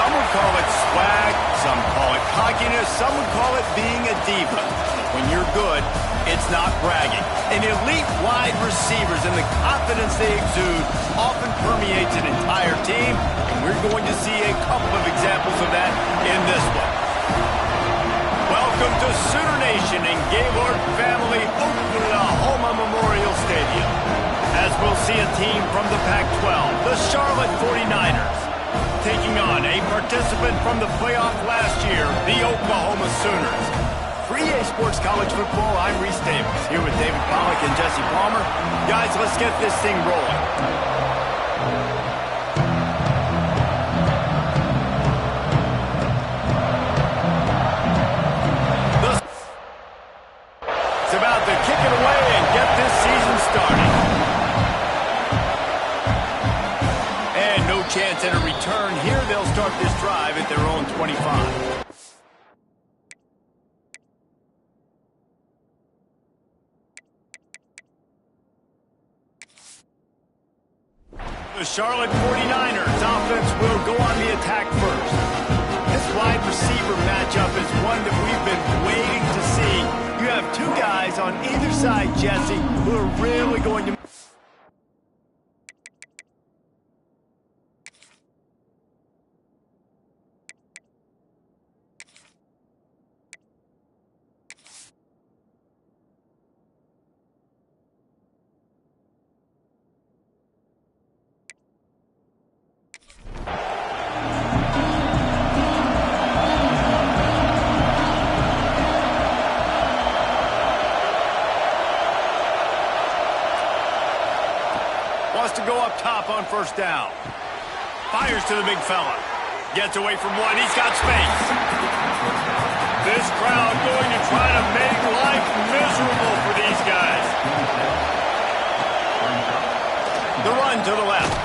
Some would call it swag, some call it cockiness, some would call it being a diva. When you're good, it's not bragging. An elite wide receivers and the confidence they exude often permeates an entire team, and we're going to see a couple of examples of that in this one. Welcome to Sooner Nation and Gaylord family Oklahoma Memorial Stadium, as we'll see a team from the Pac-12, the Charlotte 49ers, taking on a participant from the playoff last year, the Oklahoma Sooners. For EA Sports College Football, I'm Reese Davis, here with David Pollack and Jesse Palmer. Guys, let's get this thing rolling. It's about to kick it away and get this season started. And no chance at a return here. They'll start this drive at their own 25. The Charlotte 49ers offense will go on the attack first. This wide receiver matchup is one that we've been waiting to see. You have two guys on either side, Jesse, who are really going to... Wants to go up top on first down. Fires to the big fella. Gets away from one. He's got space. This crowd going to try to make life miserable for these guys. The run to the left.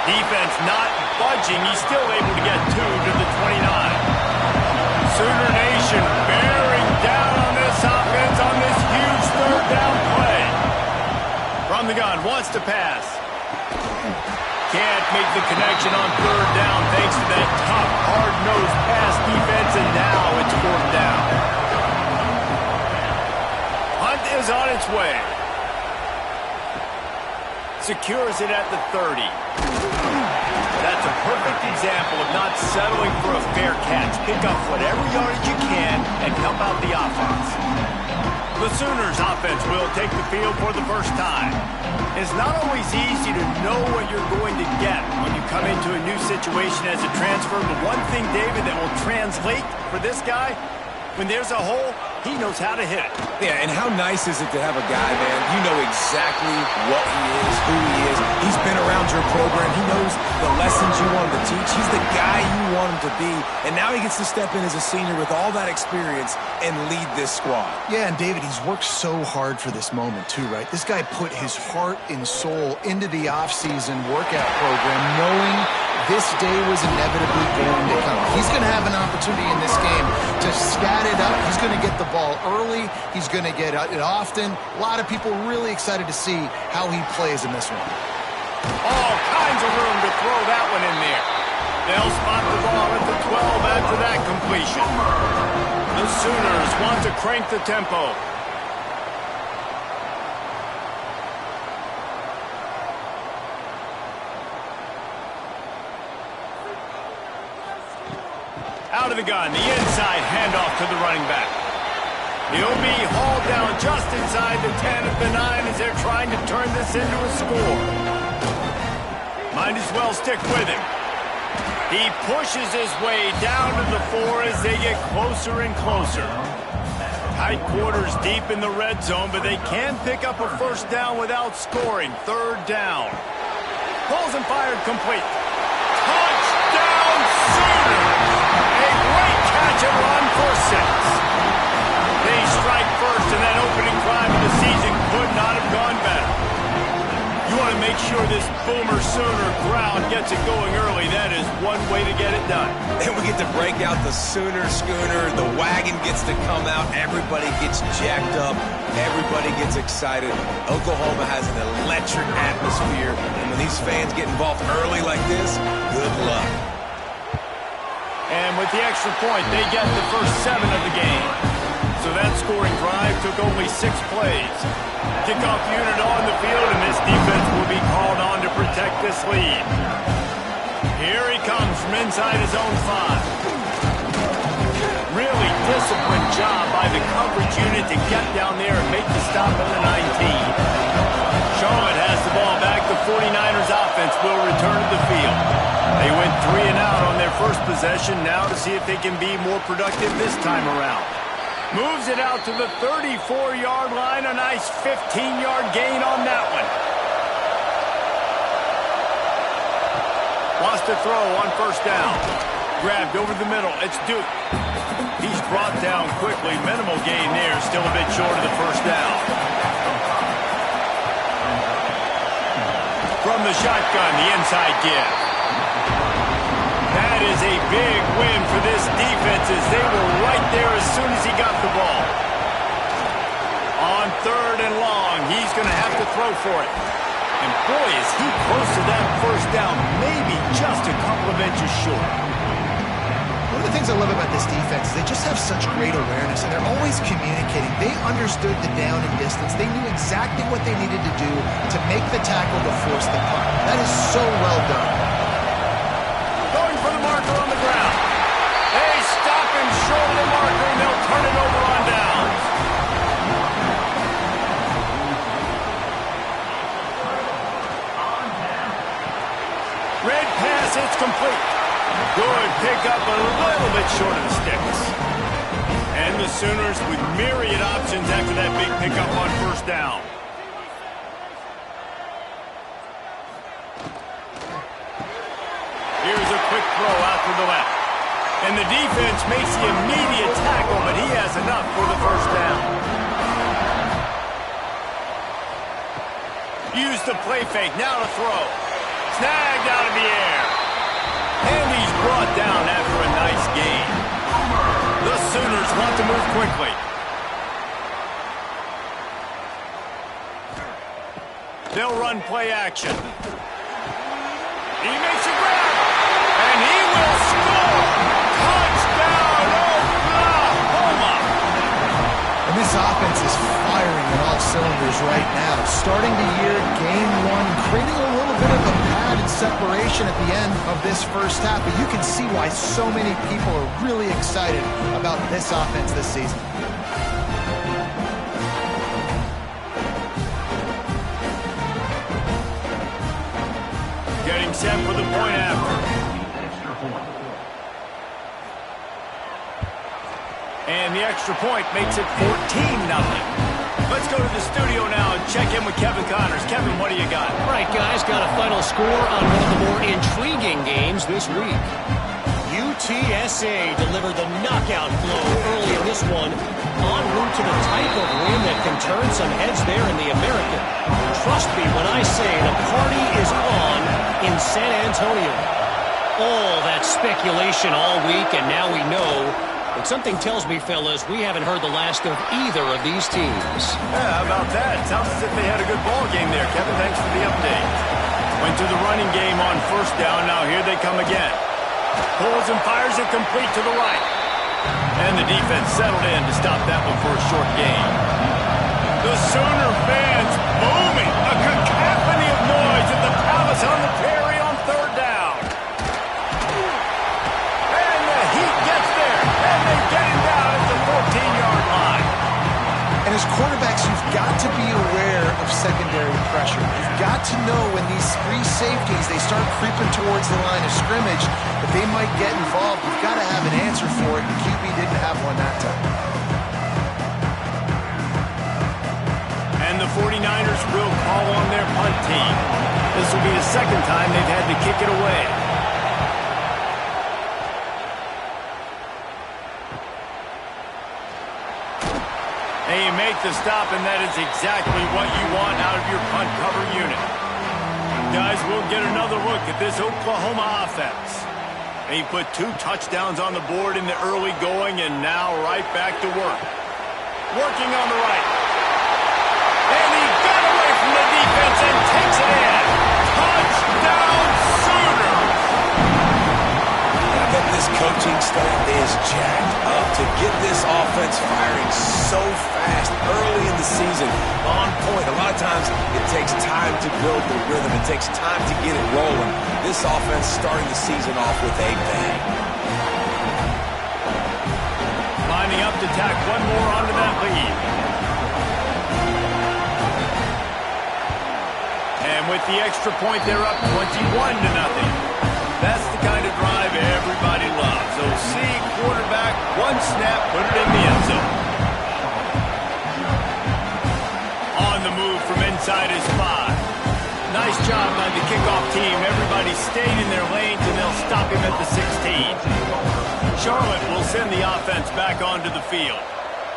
Defense not budging. He's still able to get two to the 29. Sooner Nation bearing down on this offense on this huge third down play. From the gun, wants to pass. Can't make the connection on third down thanks to that tough, hard-nosed pass defense, and now it's fourth down. Hunt is on its way. Secures it at the 30. That's a perfect example of not settling for a fair catch. Pick up whatever yardage you can and help out the offense. The Sooners offense will take the field for the first time. It's not always easy to know what you're going to get when you come into a new situation as a transfer, but one thing, David, that will translate for this guy, when there's a hole, he knows how to hit it. Yeah, and how nice is it to have a guy, man, you know exactly what he is, who he is. He's been around your program. He knows the lessons you want him to teach. He's the guy you want him to be. And now he gets to step in as a senior with all that experience and lead this squad. Yeah, and David, he's worked so hard for this moment too, right? This guy put his heart and soul into the offseason workout program knowing this day was inevitably going to come. He's going to have an opportunity in this game to scat it up. He's going to get the ball early. He's going to get it often. A lot of people really excited to see how he plays in this one. All kinds of room to throw that one in there. They'll spot the ball at the 12 after that completion. The Sooners want to crank the tempo. Out of the gun, the inside handoff to the running back. He'll be hauled down just inside the 10 at the 9 as they're trying to turn this into a score. Might as well stick with him. He pushes his way down to the 4 as they get closer and closer. Tight quarters deep in the red zone, but they can pick up a first down without scoring. Third down. Pulls and fired complete. Touchdown Sooners! A great catch and run for 6. They strike first, and that opening drive of the season could not have gone better. You want to make sure this Boomer Sooner crowd gets it going early. That is one way to get it done. And we get to break out the Sooner Schooner. The wagon gets to come out. Everybody gets jacked up. Everybody gets excited. Oklahoma has an electric atmosphere. And when these fans get involved early like this, good luck. With the extra point, they get the first 7 of the game. So that scoring drive took only 6 plays. Kickoff unit on the field, and this defense will be called on to protect this lead. Here he comes from inside his own 5. Really disciplined job by the coverage unit to get down there and make the stop at the 19. Charlotte has the ball back. The 49ers offense will return to the field. They went 3 and out on their first possession. Now to see if they can be more productive this time around. Moves it out to the 34-yard line. A nice 15-yard gain on that one. Wants to throw on first down. Grabbed over the middle. It's Duke. He's brought down quickly. Minimal gain there. Still a bit short of the first down. From the shotgun, the inside give. That is a big win for this defense as they were right there as soon as he got the ball. On 3rd and long, he's going to have to throw for it. And boy, is he close to that first down, maybe just a couple of inches short. One of the things I love about this defense is they just have such great awareness, and they're always communicating. They understood the down and distance. They knew exactly what they needed to do to make the tackle to force the punt. That is so well done. Going for the marker on the ground. They stop him short of the marker, and they'll turn it over on downs. Red pass, it's complete. Good pickup, a little bit short of the sticks. And the Sooners with myriad options after that big pickup on first down. Here's a quick throw out to the left. And the defense makes the immediate tackle, but he has enough for the first down. Use the play fake, now to throw. Snagged out of the air. And he's brought down after a nice gain. The Sooners want to move quickly. They'll run play action. He makes a grab. And he will score. Touchdown, Oklahoma. And this offense is firing on all cylinders right now. Starting the year, game 1, creating a little bit of a padded separation at the end of this first half. But you can see why so many people are really excited about this offense this season. Getting set for the point after. And the extra point makes it 14-0. Let's go to the studio now and check in with Kevin Connors. Kevin, what do you got? All right, guys, got a final score on one of the more intriguing games this week. UTSA delivered the knockout blow early in this one, en route to the type of win that can turn some heads there in the American. Trust me when I say the party is on in San Antonio. All that speculation all week, and now we know. But something tells me, fellas, we haven't heard the last of either of these teams. Yeah, how about that? Sounds as if they had a good ball game there. Kevin, thanks for the update. Went to the running game on first down. Now here they come again. Pulls and fires it complete to the right. And the defense settled in to stop that one for a short gain. The Sooner fans booming. A cacophony of noise at the Palace on the Prairie on third down. And the Heat gets there. And they get him down at the 14-yard line. And as quarterbacks, you've got to be aware of secondary pressure. You've got to know when these free safeties, they start creeping towards the line of scrimmage, that they might get involved. You've got to have an answer for it. The QB didn't have one that time. And the 49ers will call on their punt team. This will be the second time they've had to kick it away. And you make the stop, and that is exactly what you want out of your punt cover unit. Guys, we'll get another look at this Oklahoma offense. He put 2 touchdowns on the board in the early going, and now right back to work. Working on the right. And he got away from the defense and takes it in. Touchdown, Sooners! I bet this This coaching staff is jacked up to get this offense firing so fast early in the season. On point. A lot of times it takes time to build the rhythm. It takes time to get it rolling. This offense starting the season off with a bang. Lining up to tack one more onto that lead. And with the extra point, they're up 21-0. That's the kind of drive everybody loves. OC quarterback, one snap, put it in the end zone. On the move from inside his 5. Nice job by the kickoff team. Everybody stayed in their lanes, and they'll stop him at the 16. Charlotte will send the offense back onto the field.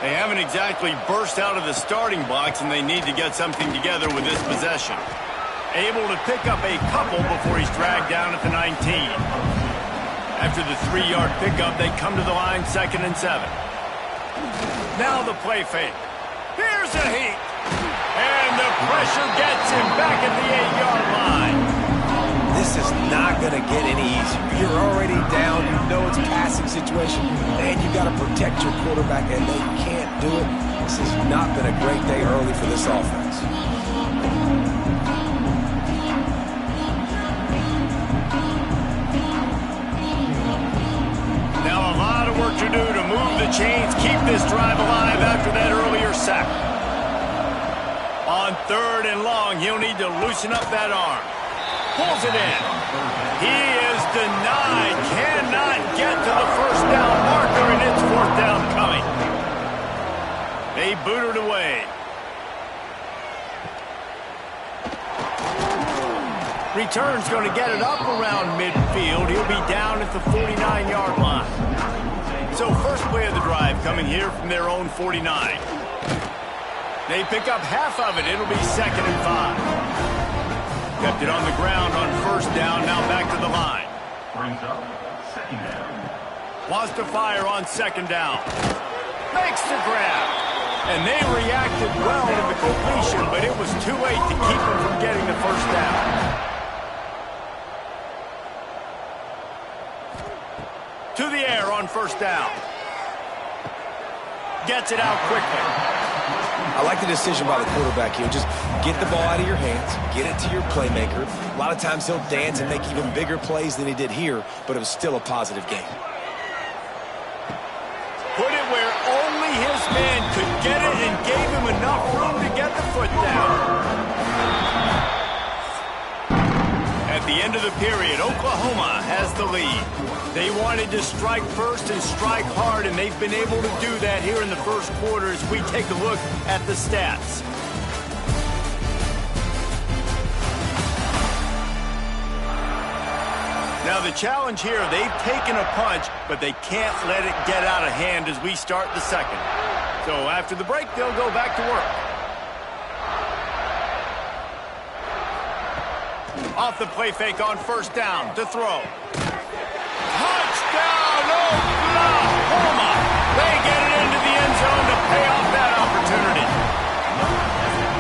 They haven't exactly burst out of the starting blocks, and they need to get something together with this possession. Able to pick up a couple before he's dragged down at the 19. After the 3-yard pickup, they come to the line 2nd and 7. Now the play fake. Here's a heat. And the pressure gets him back at the 8-yard line. This is not going to get any easier. You're already down. You know it's a passing situation. And you got to protect your quarterback, and they can't do it. This has not been a great day early for this offense. To do to move the chains, keep this drive alive after that earlier sack. On 3rd and long, he'll need to loosen up that arm. Pulls it in. He is denied. Cannot get to the first down marker, and it's 4th down coming. They boot it away. Return's going to get it up around midfield. He'll be down at the 49-yard line. So first play of the drive coming here from their own 49. They pick up half of it. It'll be 2nd and 5. Kept it on the ground on 1st down. Now back to the line. Brings up 2nd down. Wants to fire on 2nd down. Makes the grab. And they reacted well to the completion, but it was too late to keep them from getting the 1st down. To the air on 1st down. Gets it out quickly. I like the decision by the quarterback here. Just get the ball out of your hands, get it to your playmaker. A lot of times he'll dance and make even bigger plays than he did here, but it was still a positive game. Put it where only his man could get it and gave him enough room to get the foot down. At the end of the period, Oklahoma has the lead. They wanted to strike first and strike hard, and they've been able to do that here in the first quarter as we take a look at the stats. Now the challenge here, they've taken a punch, but they can't let it get out of hand as we start the second. So after the break, they'll go back to work. Off the play fake on 1st down to throw. Touchdown, Oklahoma! They get it into the end zone to pay off that opportunity.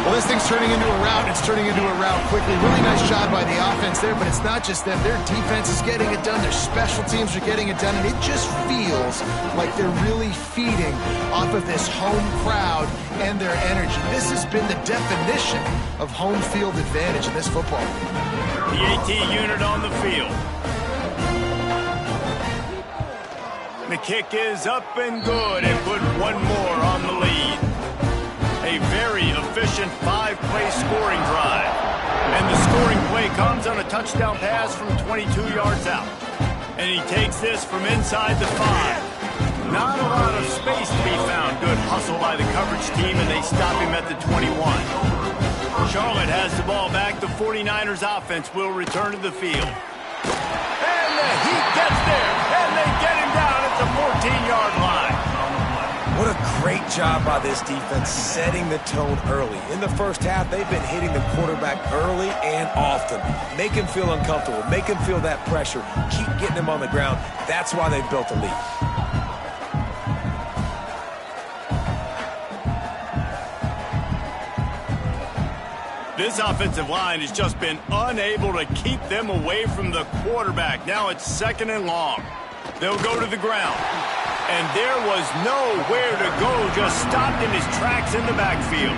Well, this thing's turning into a rout. It's turning into a rout quickly. Really nice job by the offense there, but it's not just them. Their defense is getting it done. Their special teams are getting it done, and it just feels like they're really feeding off of this home crowd and their energy. This has been the definition of home field advantage in this football game. The AT unit on the field. The kick is up and good, and put one more on the lead. A very efficient 5-play scoring drive. And the scoring play comes on a touchdown pass from 22 yards out. And he takes this from inside the 5. Not a lot of space to be found. Good hustle by the coverage team, and they stop him at the 21. Charlotte has the ball back. The 49ers offense will return to the field. And the heat gets there, and they get him down at the 14-yard line. What a great job by this defense setting the tone early. In the first half, they've been hitting the quarterback early and often. Make him feel uncomfortable. Make him feel that pressure. Keep getting him on the ground. That's why they've built a lead. This offensive line has just been unable to keep them away from the quarterback. Now it's 2nd and long. They'll go to the ground. And there was nowhere to go, just stopped in his tracks in the backfield.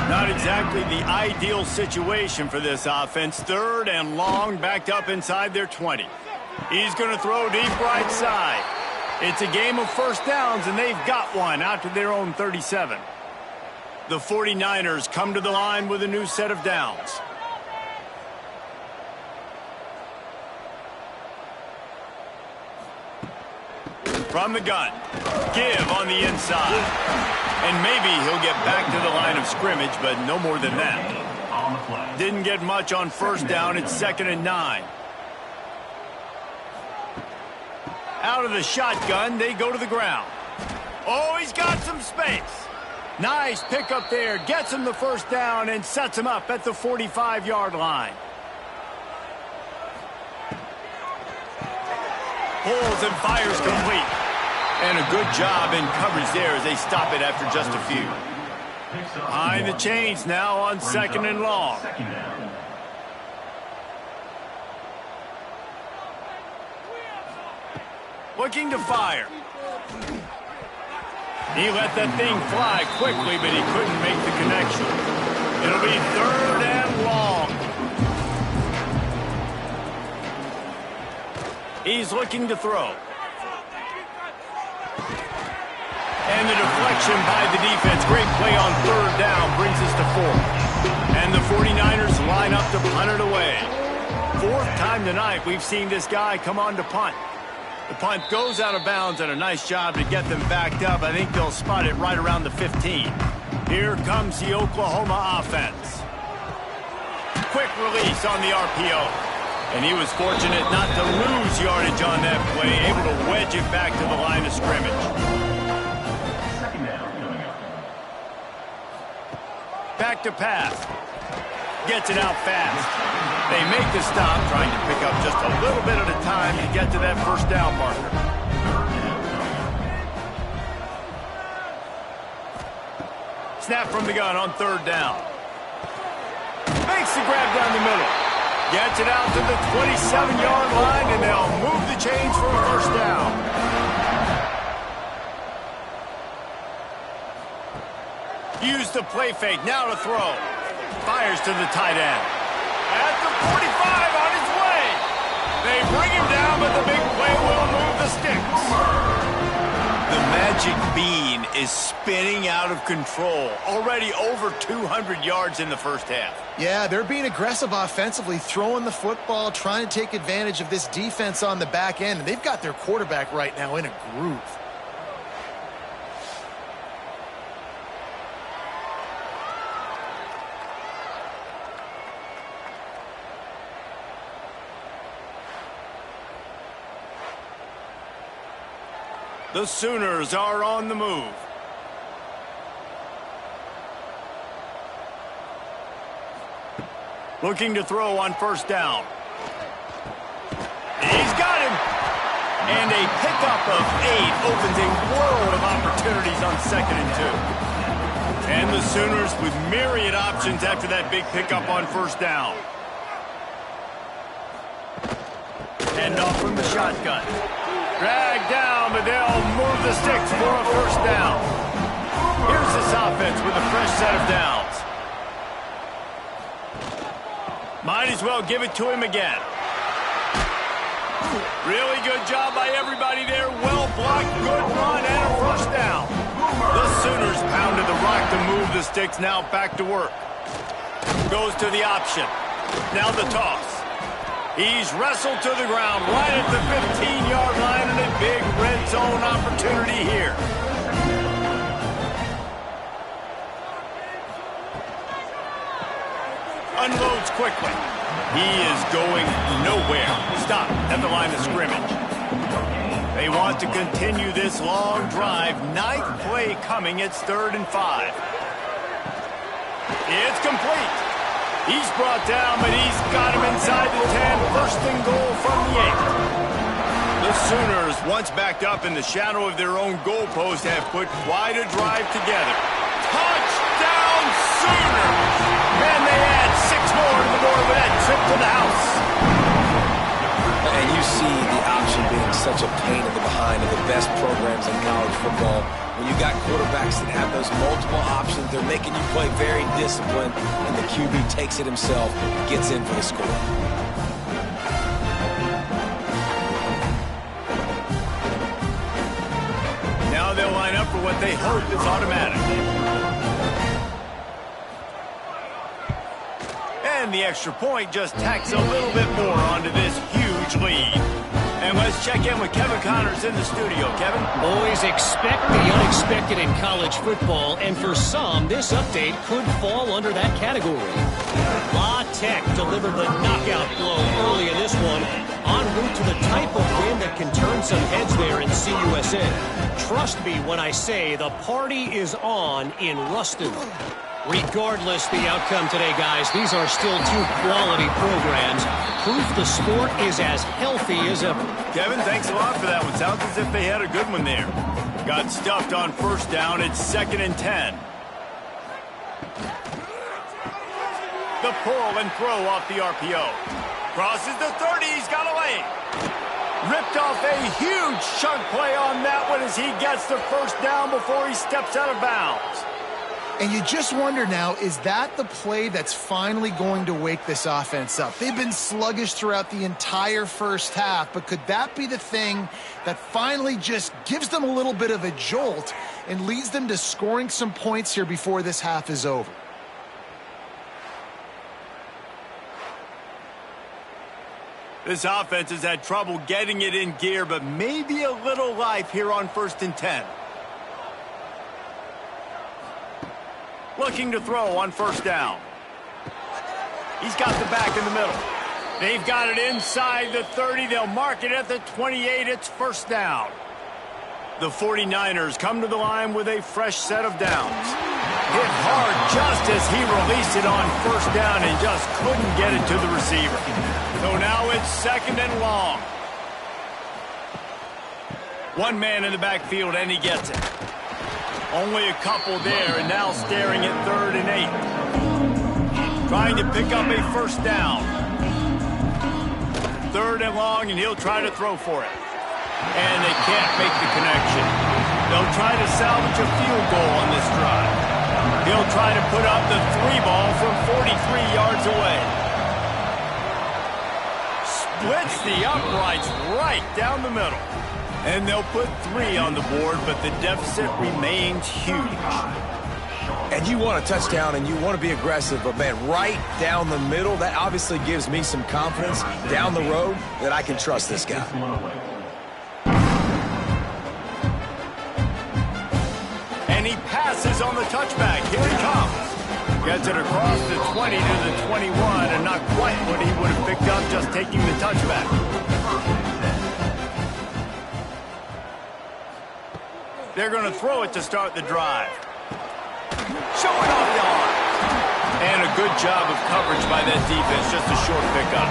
Not exactly the ideal situation for this offense. 3rd and long, backed up inside their 20. He's going to throw deep right side. It's a game of first downs, and they've got one out to their own 37. The 49ers come to the line with a new set of downs. From the gun, give on the inside. And maybe he'll get back to the line of scrimmage, but no more than that. Didn't get much on first down. It's 2nd and 9. Out of the shotgun, they go to the ground. Oh, he's got some space. Nice pickup there. Gets him the first down and sets him up at the 45-yard line. Pulls and fires complete. And a good job in coverage there as they stop it after just a few. Behind the chains now on 2nd and long. Looking to fire. He let that thing fly quickly, but he couldn't make the connection. It'll be 3rd and long. He's looking to throw. And the deflection by the defense. Great play on 3rd down brings us to 4th. And the 49ers line up to punt it away. 4th time tonight we've seen this guy come on to punt. The punt goes out of bounds, and a nice job to get them backed up. I think they'll spot it right around the 15. Here comes the Oklahoma offense. Quick release on the RPO. And he was fortunate not to lose yardage on that play, able to wedge it back to the line of scrimmage. Back to pass. Gets it out fast. They make the stop, trying to pick up just a little bit at a time to get to that first down marker. Snap from the gun on 3rd down. Makes the grab down the middle. Gets it out to the 27-yard line, and they'll move the chains for a first down. Use the play fake, now to throw. Fires to the tight end. At the 45, on his way. They bring him down, but the big play will move the sticks. The magic bean is spinning out of control. Already over 200 yards in the first half. Yeah, they're being aggressive offensively, throwing the football, trying to take advantage of this defense on the back end. And they've got their quarterback right now in a groove. The Sooners are on the move. Looking to throw on first down. He's got him. And a pickup of 8 opens a world of opportunities on 2nd and 2. And the Sooners with myriad options after that big pickup on first down. Hand off from the shotgun. Dragged down, but they'll move the sticks for a first down. Here's this offense with a fresh set of downs. Might as well give it to him again. Really good job by everybody there. Well blocked, good run, and a first down. The Sooners pounded the rock to move the sticks. Now back to work. Goes to the option. Now the toss. He's wrestled to the ground right at the 15-yard line, and a big red zone opportunity here. Unloads quickly. He is going nowhere. Stop at the line of scrimmage. They want to continue this long drive. 9th play coming. It's 3rd and 5. It's complete. He's brought down, but he's got him inside the 10. First and goal from the 8. The Sooners, once backed up in the shadow of their own goalpost, have put quite a drive together. Touchdown Sooners! And they add 6 more to the board with that trip to the house. And you see the option being such a pain in the behind of the best programs in college football. When you got quarterbacks that have those multiple options, they're making you play very disciplined, and the QB takes it himself, gets in for the score. Now they'll line up for what they hope is automatic. And the extra point just tacks a little bit more onto this huge lead. And let's check in with Kevin Connors in the studio. Kevin? Boys, expect the unexpected in college football, and for some, this update could fall under that category. La Tech delivered the knockout blow early in this one, en route to the type of win that can turn some heads there in CUSA. Trust me when I say the party is on in Ruston. Regardless the outcome today, guys, these are still two quality programs. Proof the sport is as healthy as ever. Kevin, thanks a lot for that one. Sounds as if they had a good one there. Got stuffed on first down. It's 2nd and 10. The pull and throw off the RPO. Crosses the 30. He's got a lane. Ripped off a huge chunk play on that one as he gets the first down before he steps out of bounds. And you just wonder now, is that the play that's finally going to wake this offense up? They've been sluggish throughout the entire first half, but could that be the thing that finally just gives them a little bit of a jolt and leads them to scoring some points here before this half is over? This offense has had trouble getting it in gear, but maybe a little life here on 1st and 10. Looking to throw on first down. He's got the back in the middle. They've got it inside the 30. They'll mark it at the 28. It's first down. The 49ers come to the line with a fresh set of downs. Hit hard just as he released it on first down and just couldn't get it to the receiver. So now it's 2nd and long. One man in the backfield and he gets it. Only a couple there, and now staring at 3rd and 8. Trying to pick up a first down. 3rd and long, and he'll try to throw for it. And they can't make the connection. They'll try to salvage a field goal on this drive. He'll try to put up the 3-ball from 43 yards away. Splits the uprights right down the middle. And they'll put 3 on the board, but the deficit remains huge. And you want a touchdown and you want to be aggressive, but man, right down the middle, that obviously gives me some confidence down the road that I can trust this guy. And he passes on the touchback. Here he comes. Gets it across the 20 to the 21, and not quite what he would have picked up just taking the touchback. They're going to throw it to start the drive. Showing off the arm. And a good job of coverage by that defense. Just a short pickup.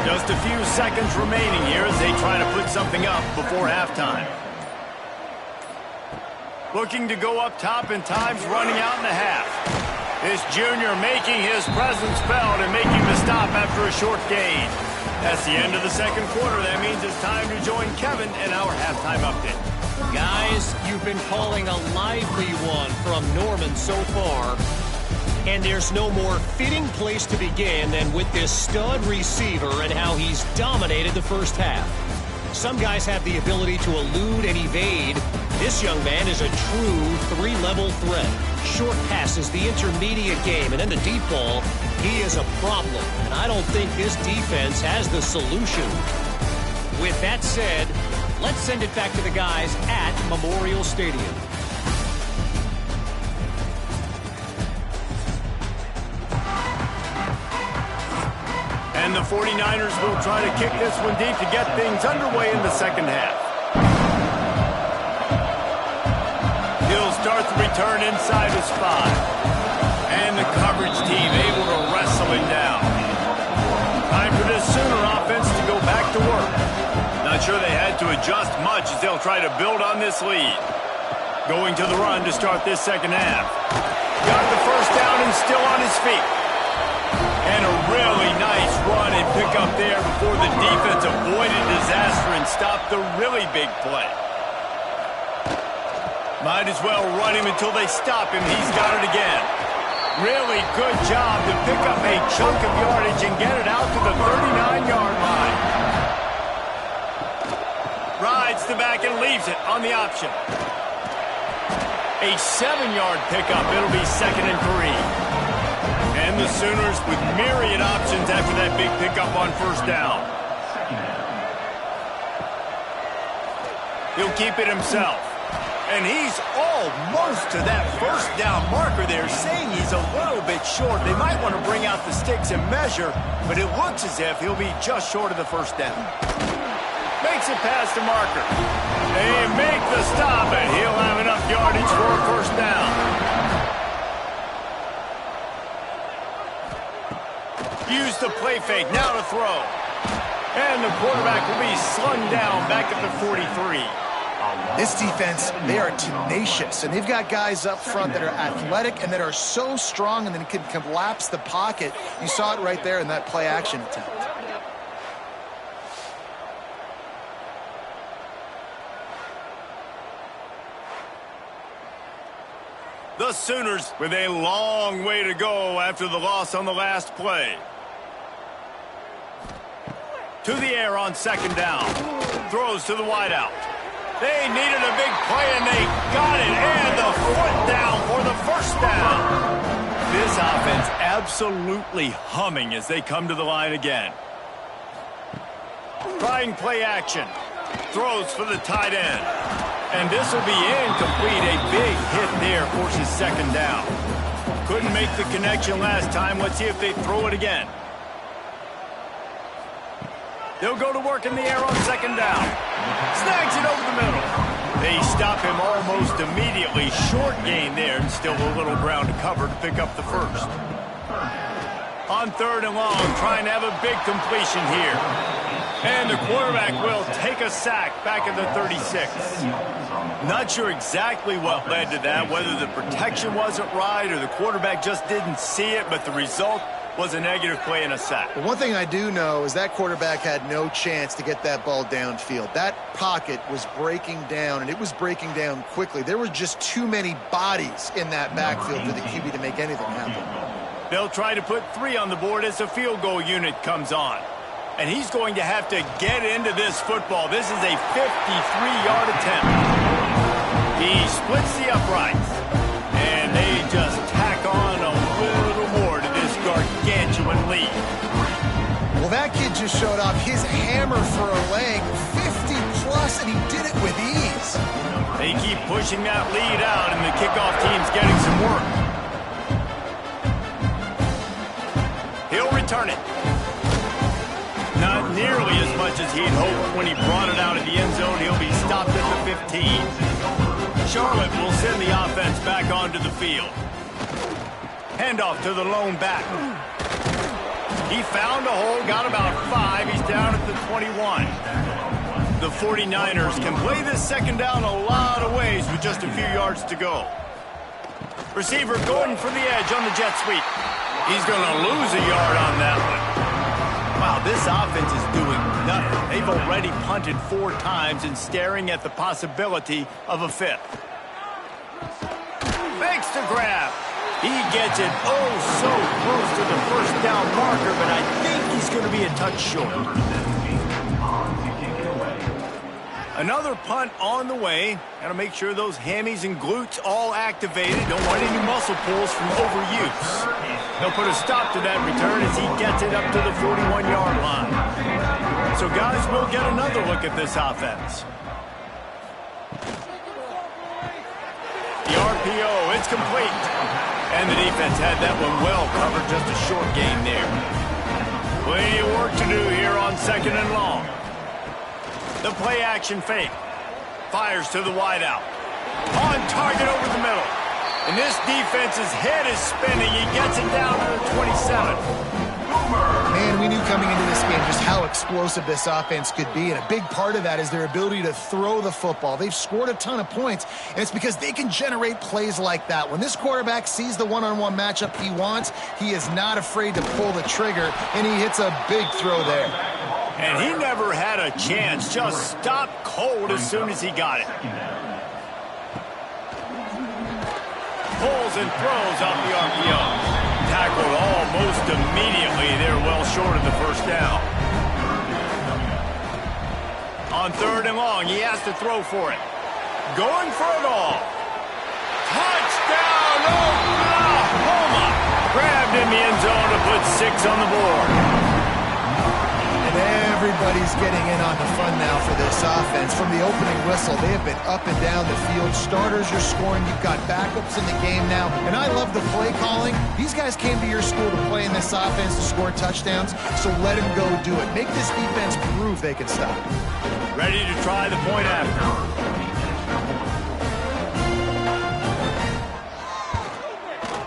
Just a few seconds remaining here as they try to put something up before halftime. Looking to go up top, and time's running out in the half. This junior making his presence felt and making the stop after a short gain. That's the end of the 2nd quarter. That means it's time to join Kevin in our halftime update. Guys, you've been calling a lively one from Norman so far. And there's no more fitting place to begin than with this stud receiver and how he's dominated the first half. Some guys have the ability to elude and evade. This young man is a true 3-level threat. Short passes, the intermediate game, and then the deep ball. He is a problem, and I don't think this defense has the solution. With that said, let's send it back to the guys at Memorial Stadium. And the 49ers will try to kick this one deep to get things underway in the 2nd half. He'll start the return inside his 5. And the coverage team able to wrestle him down. Time for this Sooner offense to go back to work. Not sure they had to adjust much as they'll try to build on this lead. Going to the run to start this 2nd half. Got the first down and still on his feet. And a really nice run and pick up there before the defense avoided disaster and stopped the really big play. Might as well run him until they stop him. He's got it again. Really good job to pick up a chunk of yardage and get it out to the 39-yard line. Rides the back and leaves it on the option. A 7-yard pickup. It'll be 2nd and 3. And the Sooners with myriad options after that big pickup on 1st down. He'll keep it himself. And he's almost to that 1st down marker there, saying he's a little bit short. They might want to bring out the sticks and measure, but it looks as if he'll be just short of the 1st down. Makes it past the marker. They make the stop, and he'll have enough yardage for a 1st down. Use the play fake, now to throw. And the quarterback will be slung down back at the 43. This defense, they are tenacious, and they've got guys up front that are athletic and that are so strong and then can collapse the pocket. You saw it right there in that play-action attempt. The Sooners with a long way to go after the loss on the last play. To the air on 2nd down. Throws to the wideout. They needed a big play, and they got it. And the foot down for the 1st down. This offense absolutely humming as they come to the line again. Trying play action. Throws for the tight end. And this will be incomplete. A big hit there forces 2nd down. Couldn't make the connection last time. Let's see if they throw it again. They'll go to work in the air on 2nd down. Snags it over the middle. They stop him almost immediately. Short gain there, and still a little ground to cover to pick up the 1st. On 3rd and long, trying to have a big completion here. And the quarterback will take a sack back at the 36. Not sure exactly what led to that, whether the protection wasn't right or the quarterback just didn't see it, but the result was a negative play and a sack. But one thing I do know is that quarterback had no chance to get that ball downfield. That pocket was breaking down, and it was breaking down quickly. There were just too many bodies in that backfield for the QB to make anything happen. They'll try to put 3 on the board as the field goal unit comes on. And he's going to have to get into this football. This is a 53-yard attempt. He splits the uprights, and they just tack on a little more to this gargantuan lead. Well, that kid just showed off his hammer for a leg, 50-plus, and he did it with ease. They keep pushing that lead out, and the kickoff team's getting some work. He'll return it. Not nearly as much as he'd hoped when he brought it out of the end zone. He'll be stopped at the 15. Charlotte will send the offense back onto the field. Handoff to the lone back. He found a hole, got about 5. He's down at the 21. The 49ers can play this 2nd down a lot of ways with just a few yards to go. Receiver going for the edge on the jet sweep. He's going to lose a yard on that one. Wow, this offense is doing nothing. They've already punted 4 times and staring at the possibility of a 5th. Makes the grab. He gets it so close to the 1st down marker, but I think he's going to be a touch short. Another punt on the way. Got to make sure those hammies and glutes all activated. Don't want any muscle pulls from overuse. They'll put a stop to that return as he gets it up to the 41-yard line. So, guys, we'll get another look at this offense. The RPO, it's complete. And the defense had that one well covered, just a short gain there. Plenty of work to do here on 2nd and long. The play-action fake. Fires to the wideout. On target over the middle. And this defense's head is spinning. He gets it down to the 27. Man, we knew coming into this game just how explosive this offense could be, and a big part of that is their ability to throw the football. They've scored a ton of points, and it's because they can generate plays like that. When this quarterback sees the one-on-one matchup he wants, he is not afraid to pull the trigger, and he hits a big throw there. And he never had a chance, just stopped cold as soon as he got it. Pulls and throws off the RPO. Tackled almost immediately. They're well short of the first down. On 3rd and long, he has to throw for it. Going for it all. Touchdown, Oklahoma! Grabbed in the end zone to put 6 on the board. And everybody's getting in on the fun now for this offense. From the opening whistle, they have been up and down the field. Starters are scoring. You've got backups in the game now. And I love the play calling. These guys came to your school to play in this offense to score touchdowns, so let them go do it. Make this defense prove they can stop. Ready to try the point after.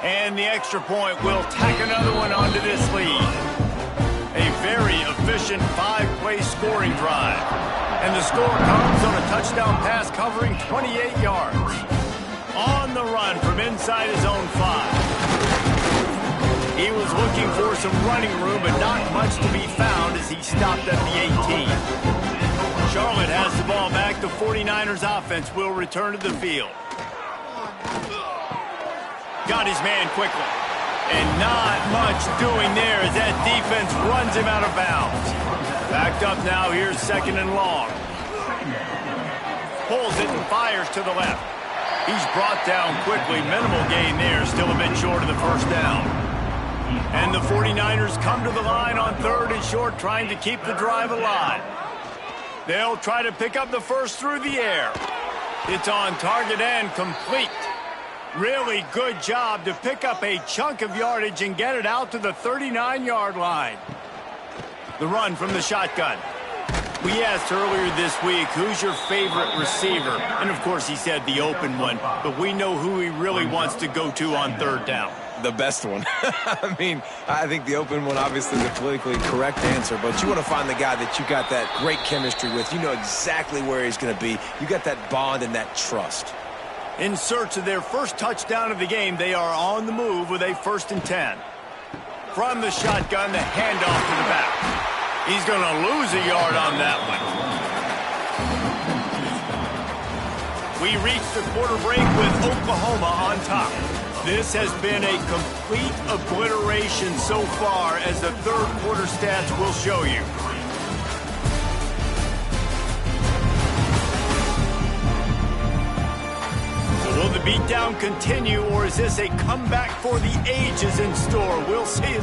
And the extra point will tack another one onto this lead. A very efficient 5-play scoring drive. And the score comes on a touchdown pass covering 28 yards. On the run from inside his own 5. He was looking for some running room, but not much to be found as he stopped at the 18. Charlotte has the ball back. The 49ers offense will return to the field. Got his man quickly. And not much doing there as that defense runs him out of bounds. Backed up now, here's 2nd and long. Pulls it and fires to the left. He's brought down quickly. Minimal gain there, still a bit short of the first down. And the 49ers come to the line on 3rd and short, trying to keep the drive alive. They'll try to pick up the first through the air. It's on target and complete. Really good job to pick up a chunk of yardage and get it out to the 39-yard line. The run from the shotgun. We asked earlier this week, who's your favorite receiver? And, of course, he said the open one. But we know who he really wants to go to on 3rd down. The best one. I mean, I think the open one obviously is a politically correct answer, but you want to find the guy that you got that great chemistry with. You know exactly where he's going to be. You got that bond and that trust. In search of their first touchdown of the game, they are on the move with a 1st and 10. From the shotgun, the handoff to the back. He's going to lose a yard on that one. We reach the quarter break with Oklahoma on top. This has been a complete obliteration so far, as the 3rd quarter stats will show you. Will the beatdown continue, or is this a comeback for the ages in store? We'll see.